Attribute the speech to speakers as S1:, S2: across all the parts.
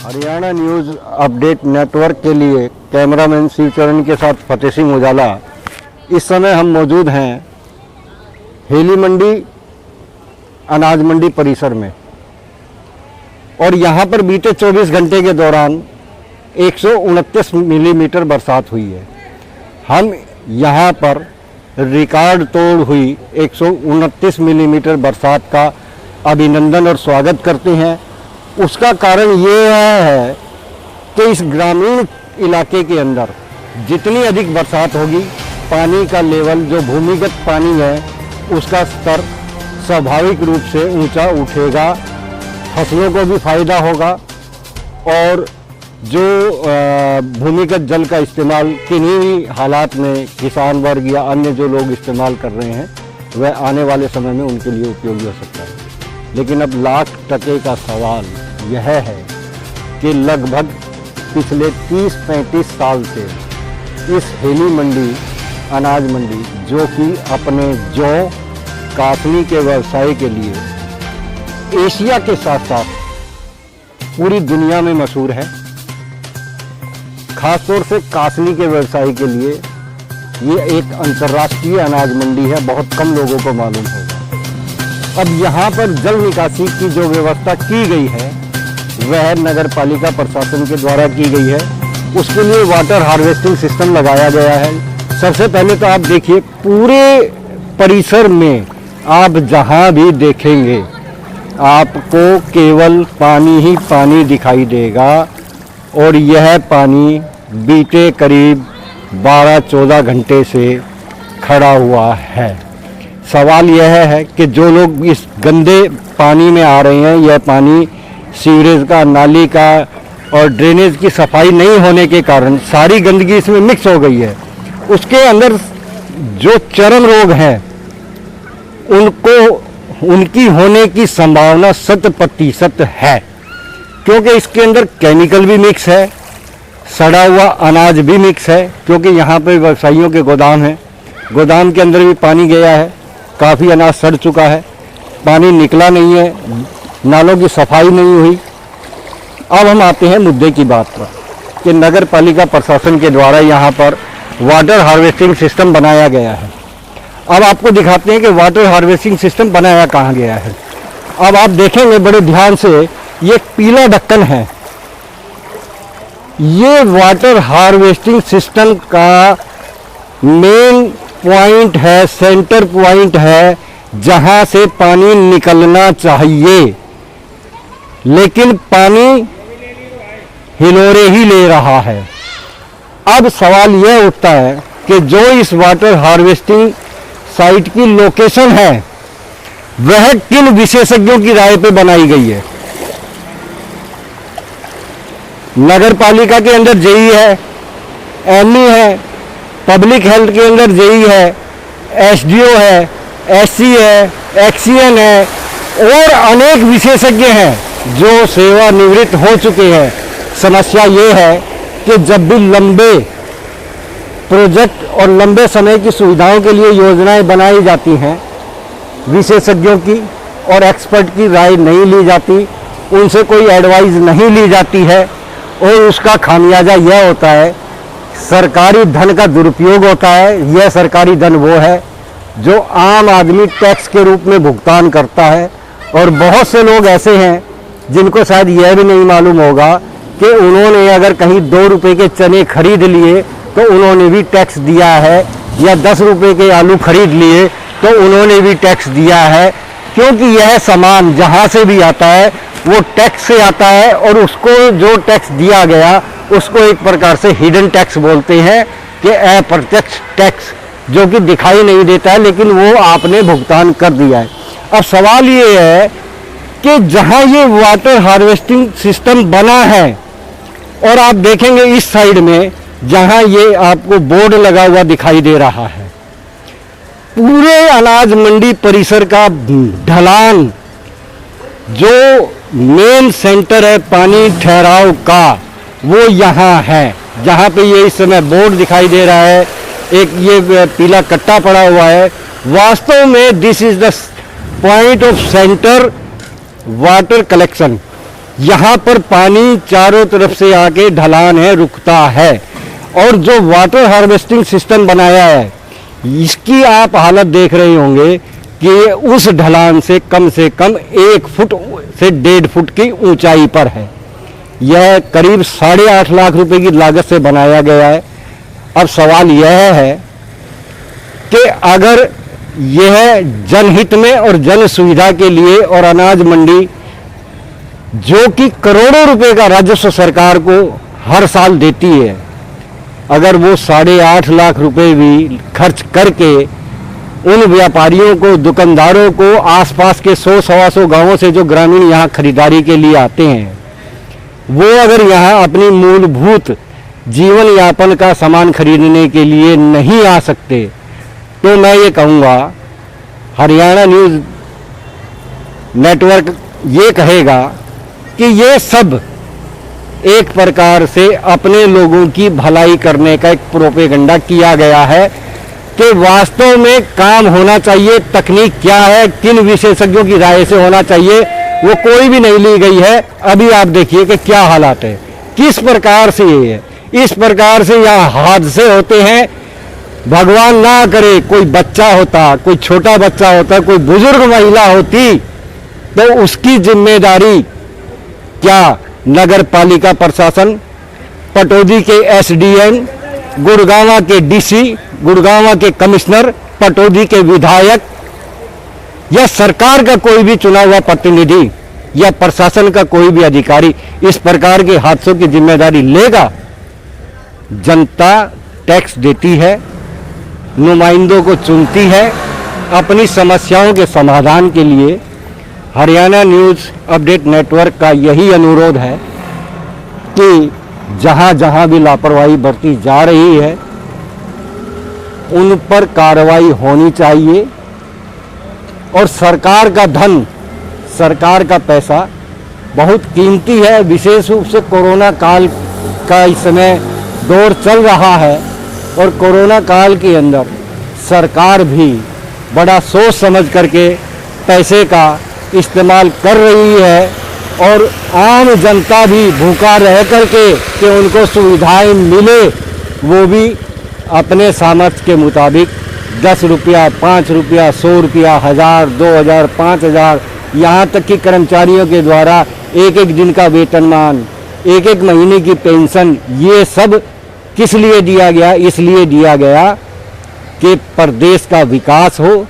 S1: Haryana news update network के लिए cameraman Shivcharan के साथ फतेह सिंह उजाला। इस समय हम मौजूद हैं हेली मंडी अनाज मंडी परिसर में और यहाँ पर बीते 24 घंटे के दौरान 129 मिलीमीटर बरसात हुई है। हम यहाँ पर रिकॉर्ड तोड़ हुई 129 मिलीमीटर बरसात का अभिनंदन और स्वागत करते हैं। उसका कारण ये है कि इस ग्रामीण इलाके के अंदर जितनी अधिक बरसात होगी, पानी का लेवल, जो भूमिगत पानी है, उसका स्तर स्वाभाविक रूप से ऊंचा उठेगा, फसलों को भी फायदा होगा और जो भूमिगत जल का इस्तेमाल किन्हीं हालात में किसान वर्ग या अन्य जो लोग इस्तेमाल कर रहे हैं, वह आने वाले समय में उनके लिए उपयोगी हो सकता है। लेकिन अब लाख टके का सवाल यह है कि लगभग पिछले 30-35 साल से इस हेली मंडी अनाज मंडी, जो कि अपने जौ कासनी के व्यवसाय के लिए एशिया के साथ साथ पूरी दुनिया में मशहूर है, खासतौर से कासनी के व्यवसाय के लिए ये एक अंतर्राष्ट्रीय अनाज मंडी है। बहुत कम लोगों को मालूम होगा। अब यहाँ पर जल निकासी की जो व्यवस्था की गई है वह नगर पालिका प्रशासन के द्वारा की गई है। उसके लिए वाटर हार्वेस्टिंग सिस्टम लगाया गया है। सबसे पहले तो आप देखिए, पूरे परिसर में आप जहाँ भी देखेंगे आपको केवल पानी ही पानी दिखाई देगा और यह पानी बीते करीब 12-14 घंटे से खड़ा हुआ है। सवाल यह है कि जो लोग इस गंदे पानी में आ रहे हैं, यह पानी सीवरेज का, नाली का और ड्रेनेज की सफाई नहीं होने के कारण सारी गंदगी इसमें मिक्स हो गई है। उसके अंदर जो चर्म रोग हैं उनकी होने की संभावना 100% है, क्योंकि इसके अंदर केमिकल भी मिक्स है, सड़ा हुआ अनाज भी मिक्स है। क्योंकि यहाँ पे व्यवसायियों के गोदाम हैं, गोदाम के अंदर भी पानी गया है, काफ़ी अनाज सड़ चुका है, पानी निकला नहीं है, नालों की सफाई नहीं हुई। अब हम आते हैं मुद्दे की बात पर कि नगर पालिका प्रशासन के द्वारा यहाँ पर वाटर हार्वेस्टिंग सिस्टम बनाया गया है। अब आपको दिखाते हैं कि वाटर हार्वेस्टिंग सिस्टम बनाया कहाँ गया है। अब आप देखेंगे बड़े ध्यान से, ये पीला ढक्कन है। ये वाटर हार्वेस्टिंग सिस्टम का मेन पॉइंट है, सेंटर पॉइंट है, जहां से पानी निकलना चाहिए, लेकिन पानी हिलोरे ही ले रहा है। अब सवाल यह उठता है कि जो इस वाटर हार्वेस्टिंग साइट की लोकेशन है वह किन विशेषज्ञों की राय पे बनाई गई है। नगर पालिका के अंदर जेई है, एमई है, पब्लिक हेल्थ के अंदर जेई है, एसडीओ है, एससी है, एक्सीएन है और अनेक विशेषज्ञ हैं जो सेवानिवृत्त हो चुके हैं। समस्या ये है कि जब भी लंबे प्रोजेक्ट और लंबे समय की सुविधाओं के लिए योजनाएं बनाई जाती हैं, विशेषज्ञों की और एक्सपर्ट की राय नहीं ली जाती, उनसे कोई एडवाइस नहीं ली जाती है और उसका खामियाजा यह होता है, सरकारी धन का दुरुपयोग होता है। यह सरकारी धन वो है जो आम आदमी टैक्स के रूप में भुगतान करता है और बहुत से लोग ऐसे हैं जिनको शायद यह भी नहीं मालूम होगा कि उन्होंने अगर कहीं 2 रुपए के चने खरीद लिए तो उन्होंने भी टैक्स दिया है, या 10 रुपए के आलू खरीद लिए तो उन्होंने भी टैक्स दिया है। क्योंकि यह सामान जहाँ से भी आता है वो टैक्स से आता है और उसको जो टैक्स दिया गया उसको एक प्रकार से हिडन टैक्स बोलते हैं कि अप्रत्यक्ष टैक्स, जो कि दिखाई नहीं देता है लेकिन वो आपने भुगतान कर दिया है। अब सवाल ये है कि जहाँ ये वाटर हार्वेस्टिंग सिस्टम बना है और आप देखेंगे इस साइड में जहाँ ये आपको बोर्ड लगा हुआ दिखाई दे रहा है, पूरे अनाज मंडी परिसर का ढलान, जो मेन सेंटर है पानी ठहराव का, वो यहाँ है। जहाँ पे ये इस समय बोर्ड दिखाई दे रहा है, एक ये पीला कट्टा पड़ा हुआ है, वास्तव में this is the point of centre water collection. यहाँ पर पानी चारों तरफ से आके ढलान है, रुकता है। और जो वाटर हार्वेस्टिंग सिस्टम बनाया है, इसकी आप हालत देख रहे होंगे कि उस ढलान से कम 1 फुट से 1.5 फुट की ऊंचाई पर है। यह करीब 8.5 लाख रुपए की लागत से बनाया गया है। अब सवाल यह है कि अगर यह जनहित में और जन सुविधा के लिए और अनाज मंडी जो कि करोड़ों रुपए का राजस्व सरकार को हर साल देती है, अगर वो 8.5 लाख रुपए भी खर्च करके उन व्यापारियों को, दुकानदारों को, आसपास के 100-125 गांवों से जो ग्रामीण यहाँ खरीदारी के लिए आते हैं, वो अगर यहाँ अपनी मूलभूत जीवन यापन का सामान खरीदने के लिए नहीं आ सकते, तो मैं ये कहूँगा हरियाणा न्यूज़ नेटवर्क ये कहेगा कि ये सब एक प्रकार से अपने लोगों की भलाई करने का एक प्रोपेगेंडा किया गया है कि वास्तव में काम होना चाहिए, तकनीक क्या है, किन विशेषज्ञों की राय से होना चाहिए, वो कोई भी नहीं ली गई है। अभी आप देखिए कि क्या हालात है, किस प्रकार से ये है। इस प्रकार से यहाँ हादसे होते हैं। भगवान ना करे कोई बच्चा होता, कोई छोटा बच्चा होता, कोई बुजुर्ग महिला होती, तो उसकी जिम्मेदारी क्या नगर पालिका प्रशासन, पटौदी के एसडीएम, गुड़गांव के डीसी, गुड़गांव के कमिश्नर, पटौदी के विधायक या सरकार का कोई भी चुना हुआ प्रतिनिधि या प्रशासन का कोई भी अधिकारी इस प्रकार के हादसों की जिम्मेदारी लेगा? जनता टैक्स देती है, नुमाइंदों को चुनती है अपनी समस्याओं के समाधान के लिए। हरियाणा न्यूज़ अपडेट नेटवर्क का यही अनुरोध है कि जहां जहां भी लापरवाही बरती जा रही है, उन पर कार्रवाई होनी चाहिए। और सरकार का धन, सरकार का पैसा बहुत कीमती है। विशेष रूप से कोरोना काल का इस समय दौर चल रहा है और कोरोना काल के अंदर सरकार भी बड़ा सोच समझ करके पैसे का इस्तेमाल कर रही है और आम जनता भी भूखा रह करके कि उनको सुविधाएं मिले, वो भी अपने सामर्थ्य के मुताबिक 10 रुपया, 5 रुपया, 100 रुपया, 1000, 2000, 5000, यहाँ तक कि कर्मचारियों के द्वारा एक दिन का वेतनमान, एक महीने की पेंशन, ये सब किस लिए दिया गया? इसलिए दिया गया कि प्रदेश का विकास हो,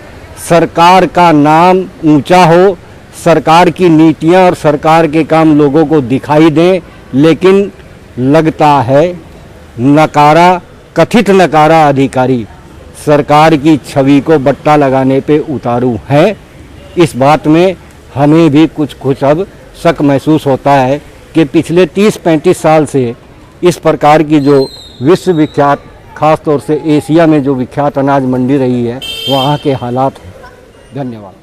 S1: सरकार का नाम ऊंचा हो, सरकार की नीतियां और सरकार के काम लोगों को दिखाई दें। लेकिन लगता है नकारा, कथित नकारा अधिकारी सरकार की छवि को बट्टा लगाने पे उतारू हैं। इस बात में हमें भी कुछ अब शक महसूस होता है कि पिछले 30-35 साल से इस प्रकार की जो विश्व विख्यात, खास तौर से एशिया में जो विख्यात अनाज मंडी रही है, वहाँ के हालात हैं। धन्यवाद।